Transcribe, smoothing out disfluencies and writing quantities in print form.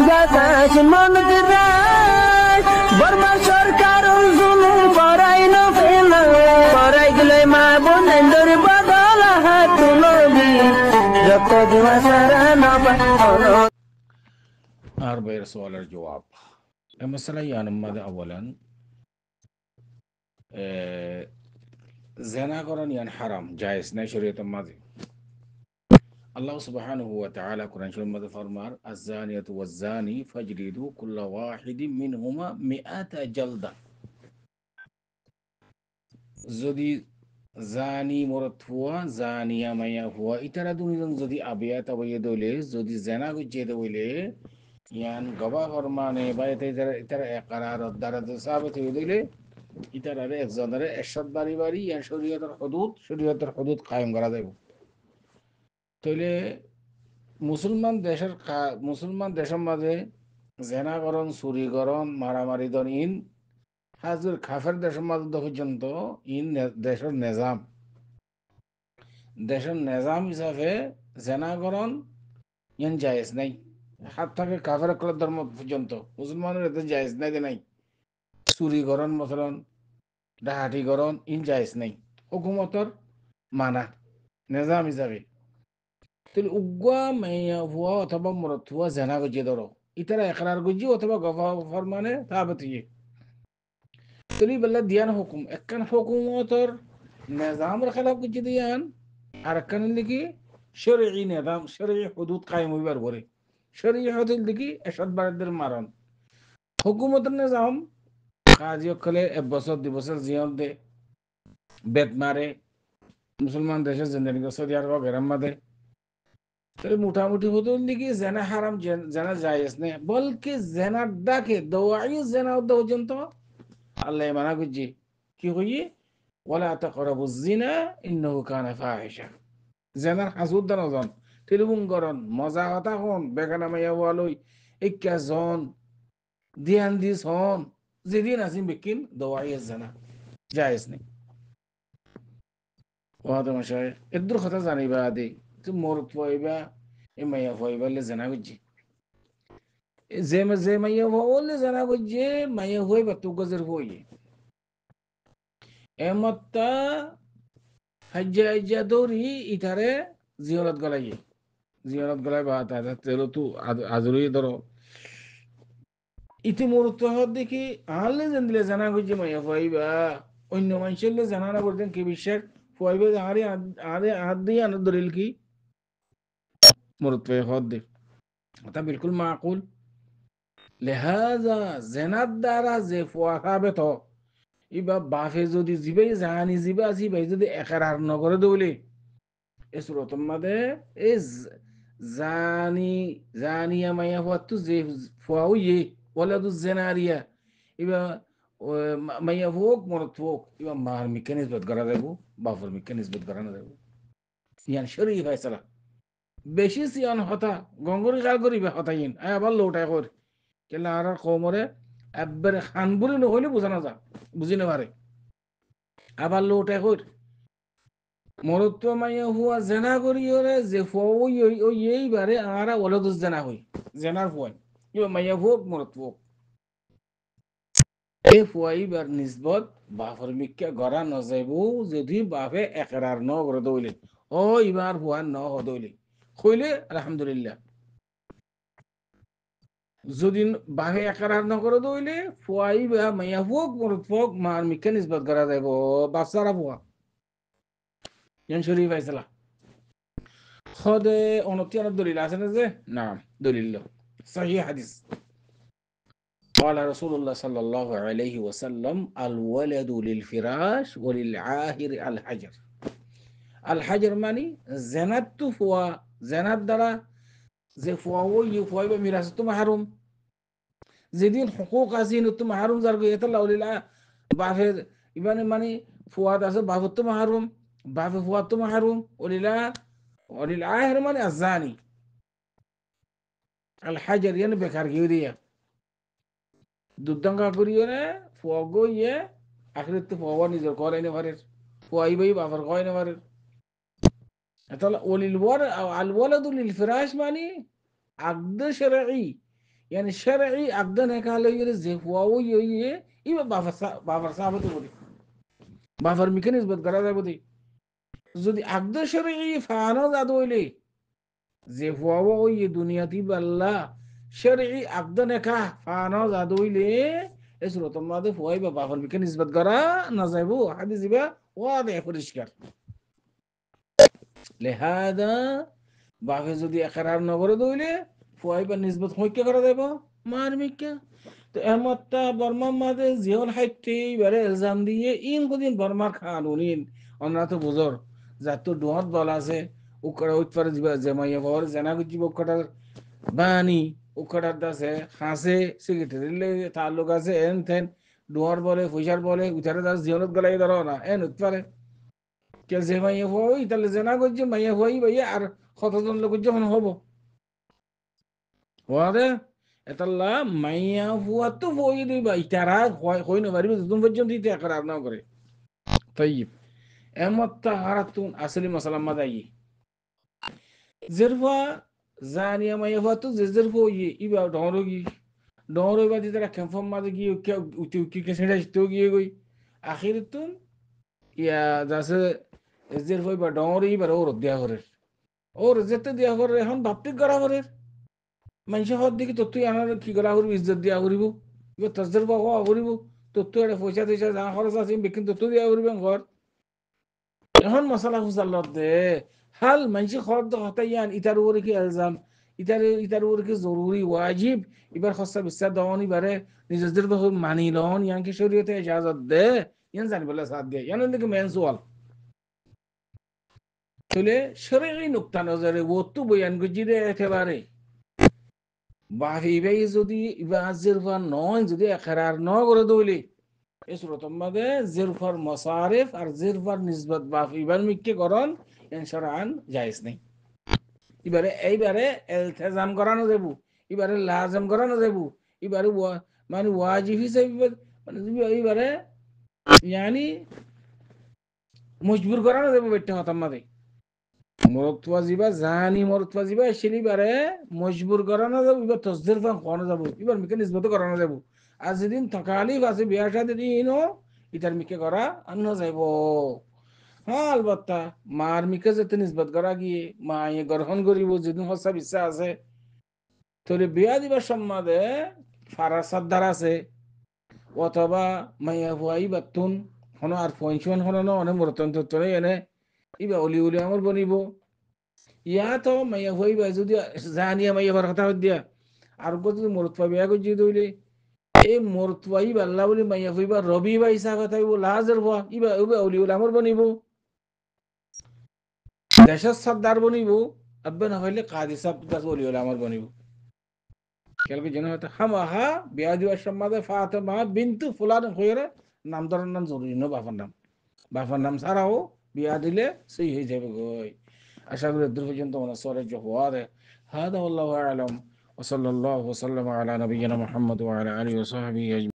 বাতাস মন দিরাই বর্মা সরকার জুলুম করাই না ফেলা করাই গেলে মা বোনেদের বদল হাত তুলবি যত দিবা সারা না পারো আর বের সওয়ালের জবাব مثلا يعني ماذا اولا زنا قرن يعني حرام جائز নাই শরীয়তের মাঝে আল্লাহ সুবহানাহু ওয়া তাআলা কোরআন শরীফের মধ্যে ফরমান আয-যানিয়াতু ওয়াজ-যানি ফাজলিদু কুল্লা ওয়াহিদিন মিনহুমা মিআতা জালদা যদি জানি মরদ হুয়া জানিয়া মাইয়া হুয়া ইতারা দুইজন যদি আবিয়া তাবাইয়া দইলে যদি জেনা গুজে দইলে ইয়ান গবা ফরমানে বা ইতারা ইকরার দ্বারা সাবিত হয়ে দইলে ইতারারে একজনের এরশাদ বাড়ি বাড়ি ইয়ান শরীয়তের হুদুদ কায়েম করা যাবে তাইলে মুসলমান দেশের মাঝে জেনাকরণ চুরিকরণ মারামারি দন ইন হাজুর খাফের দেশের মাঝে পর্যন্ত ইন দেশের নেজাম হিসাবে জেনাকরণ ইন জায়েজ নাই হাত থাকে কাফের ধর্ম পর্যন্ত মুসলমানের এতে জায়েজ নাই যে নাই চুরিকরণ মতলন ডাহাটিকরণ ইন জায়েজ নাই হুকুমতর মানা নেজাম হিসাবে তাহলে উগ্গা মাইয়া হুয়া অথবা মরত হুয়া জেনা গজিয়ে ধরো ইতারা একরার গজি অথবা গফা ফরমানে তাবত ইয়ে তাহলে বললা দিয়ান হুকুম একখান হুকুমতর নিজামের খেলাফ গজি দিয়ান আর একখান লিখি শরঈ নিজাম শরঈ হুদুদ কায়েম হইবার পরে শরঈ হুদুদ লিখি এরশাদ বারদের মারণ হুকুমতের নিজাম কাজী অকলে 1 বছর 2 বছর জিয়ন দে বেত মারে মুসলমান দেশের জিন্দেগি সৌদি আরব গরম মাদে তাহলে মোটামুটি হুদুদ লিখি জেনা হারাম জেনা জায়েজ নেই বলকে জেনার ডাকে দওয়াই জেনা পর্যন্ত আল্লাহ মানা করছি কি কইয়ে ওয়ালা তাকরাবুজ জিনা ইন্নাহু কানা ফাহিশা জেনার হাসুদ দানজন টেলিফোন করন মজা কথা হন বেগানা মাইয়া ওয়ালই ইক্কা জন দিয়ান দিস হন যেদিন আসিন বেকিন দওয়াই জেনা জায়েজ নেই ওয়াদা মাশায় এদুর কথা জানিবা আদি তো মরত পাইবা এ মাইয়া পাইবা লে জানা গজি যে মাইয়া হলে জানা গজি মাইয়া হইবা তু গজের হই এমত্তা হাজ্জা দৌরি ইতারে জিয়ারত গলাই বা তাদের তেলো তু আজরি ধরো ইতি মরত হত দেখি আলে যেন দিলে জানা গজি মাইয়া পাইবা অন্য মানুষের জানা না করতেন কি বিশ্বাস পাইবে আরে আরে হাত দিয়ে আনার দলিল কি মরত পাই হত দে এটা বিলকুল মাকুল লেহাজা জেনার দ্বারা যে ফুয়া খাবে তো ইবা বাফে যদি জিবাই জানি জিবাই যদি একার নগরে দৌলে এ সুরতম মাদে এ জানিয়া মাইয়া ফুয়া তু যে ফুয়াও ইয়ে ওলা তু জেনারিয়া ইবা মাইয়া ফুক মরত ফুক ইবা মার মিকে নিসবত করা দেবো বাফর মিকে নিসবত করা না দেবো ইয়ান শরীফ ফায়সালা বেশি সিয়ান হতা গঙ্গরি কাল করিবে হতাইন আবার লৌটাই কর কেলা আর কমরে একবারে খানবুরি নহলে বোঝা না যা বুঝি না পারে আবার লৌটাই কর মরত্ব মাইয়া হুয়া জেনা করি ওরে যে ফুয়া ওই এইবারে আরা ওলা দুস জেনা হই জেনার ফুয়াই ইবা মাইয়া ফুক মরত ফুক এই ফুয়াইবার নিসবত বাফর মিক্কা গড়া নজাইব যদি বাফে একরার ন করে দইলে ও ইবার ফুয়া ন হদইলে কইলে আলহামদুলিল্লাহ যদি বাহে একরার ন করে দইলে ফুয়াইবা মাইয়া ফুক মরত ফুক মার মিক্কা নিসবত করা যাইব বাচ্চারা ফুয়া ইয়ান শরীফ আইসালা খদে অনতিয়ার দলিল আছে না যে না দলিল সহিহ হাদিস قال رسول الله صلى الله عليه وسلم الولد للفراش وللعاهر الحجر الحجر মানে জানাত ফুয়া জানাত দ্বারা যে ফুয়া ওই ফুয়াইবা মিরাস তো মাহরুম যেদিন হুকুক আছে তো মাহরুম যার গিয়ে তাল্লাহ লিলা বাফে ইবানে মানে ফুয়াদ আছে বাফত তো মাহরুম বাফে ফুয়াদ তো মাহরুম ওলিল আহের মানে আজানি আল হাজার ইয়ানে বেকার গিয়ে দিয়া দুর্দাঙ্গা করিও রে ফুয়া গইয়ে আখরিত তো ফুয়া নিজের করাই না পারে ফুয়াইবাই বাফার কয় না পারে তাহলে ওলিল ওয়ার আল ওয়ালাদু লিল ফিরাশ মানে আকদ শরঈ يعني شرعي أقدر هكالو يرزق واو يويه إيوه بافر صعبة بودي بافر ميكانيز بتقرأ بودي যদি أقدر شرعي فانا زادو إلي زي واو دنيا تي بالله شرعي أقدر نكاح فانا زادو إلي اسرو تمادي فواي بافر ميكانيز بتقرأ نزايبو حديث يبقى واضح فريشكر لهذا বাফে যদি একরার নগরে দইলে ফুয়াইবা নিসবত হইকে করা দেব মারমিকা তো এমত্তা বর্মার মাঝে জিহন হাইতে এবারে এলজাম দিয়ে ইন কদিন বর্মার খানুনিন আমরা তো বুঝর যার তো ডুহত বল আছে উকড়া উৎপারে দিবা জেমাইয়া বর জেনা গুজিব উকড়ার বানি উকড়ার দাসে হাসে সেক্রেটারি তালুক আছে এন থেন ডুয়ার বলে পয়সার বলে উঠারে দাস জিহনত গলাই ধরো না এন উৎপারে কে যে মাইয়া হই তাহলে জেনা করছে মাইয়া হই ভাইয়া আর কতজন লোক যখন হবো ওরে এতাল্লা মাইয়া হুয়া তো হই দিবা ইতারা হই না পারিবে তুমি পর্যন্ত ইতে একরার না করে طيب এমত্তা হারাতুন আসলি মাসালা মাদাই জেরফা জানিয়া মাইয়া হুয়া তো জেরফা হই ইবা ডরগি ডরই বাদি তারা কনফার্ম মাদে গিয়ে উতি উতি কে সেটা তো গিয়ে গই আখিরতুন ইয়া যাসে জেরফা বা ডরই বা ওর দেয়া করে ওর যেতে দেয়া করে এখন ভাবতে করা করে মানুষ হওয়ার দিকে তোর তুই আনার কি করা করবি ইজ্জত দিয়া করিব এবার তসদের বা হওয়া করিব তোর তুই একটা পয়সা টয়সা যা খরচ আছে বেকিন তোর তুই দিয়া করিবেন ঘর এখন মশলা ফুসাল্লত দে হাল মানুষ খরচ হতাইয়ান ইটার উপরে কি এলজাম ইটার উপরে কি জরুরি ওয়াজিব এবার খসা বিশ্বাস দন এবারে নিজেদের মানি লন ইয়ানকে শরীয়তে ইজাজত দে ইয়ান জানিবলে সাথ দিয়ে ইয়ান দিকে মেন সোয়াল চলে শরীরই নুকতা নজরে ও তো বয়ান গুজিরে একেবারে বাহিবাই যদি ইবা জিরফার নয় যদি একরার ন করে দইলে এই সুরতম মাদে জিরফার মসারিফ আর জিরফার নিসবত বাহিবার মিক্কে করন ইনশারান জায়েজ নেই এবারে এইবারে ইলতিজাম করানো যাব এবারে লাজম করানো যাব এবারে মানে ওয়াজিব হিসেবে মানে এইবারে ইয়ানি মজবুর করানো যাব বেটে হতাম মাদে মরতওয়া জিবা জানি মরতওয়া জিবা এবারে মজবুর করানো যাবো এবার তসদের ফান করানো যাবো এবার মিকে নিসবত করানো যাবো আর যেদিন তকালিফ আছে বিয়া সাথে দিনও ইটার মিকে করা আন্ন যাইব হ্যাঁ আলবত্তা মার মিকে যেতে নিসবত করা গিয়ে মা ইয়ে গ্রহণ করিব যেদিন হসা বিশ্বাস আছে তোরে বিয়া দিবার সম্মাদে ফারা সাদ্দার আছে অথবা মাইয়া হুয়াই বাতুন হনো আর পয়সন হনো অনেক মরতন তত্তরে এনে ইবা অলি উলি আমার বনিব ইয়া তো মাইয়া হইবা যদি জানিয়া মাইয়া বার কথা দিয়া আর যদি মরতবা বিয়া করছি দইলে এই মরতবা ইবা আল্লাহ বলি মাইয়া হইবা রবি বা ইসা কথা হইব লাজের হওয়া ইবা ইবা অলি উলি আমার বনিব দেশের সর্দার বনিব আব্বে না হইলে কাদি সাহেব কাছে অলি উলি আমার বনিব কেলকে জন্য হয়তো হামাহা বিয়া দিবার সম্মাদে ফাতেমা বিন্তু ফুলান হইরে নাম ধরার নাম জরুরি না বাবার নাম ছাড়াও বিয়া দিলে সেই হয়ে যাবে গই আশা করি দূর পর্যন্ত মনে সরে হওয়ার هذا والله أعلم وصلى الله وسلم على نبينا محمد وعلى آله وصحبه أجمعين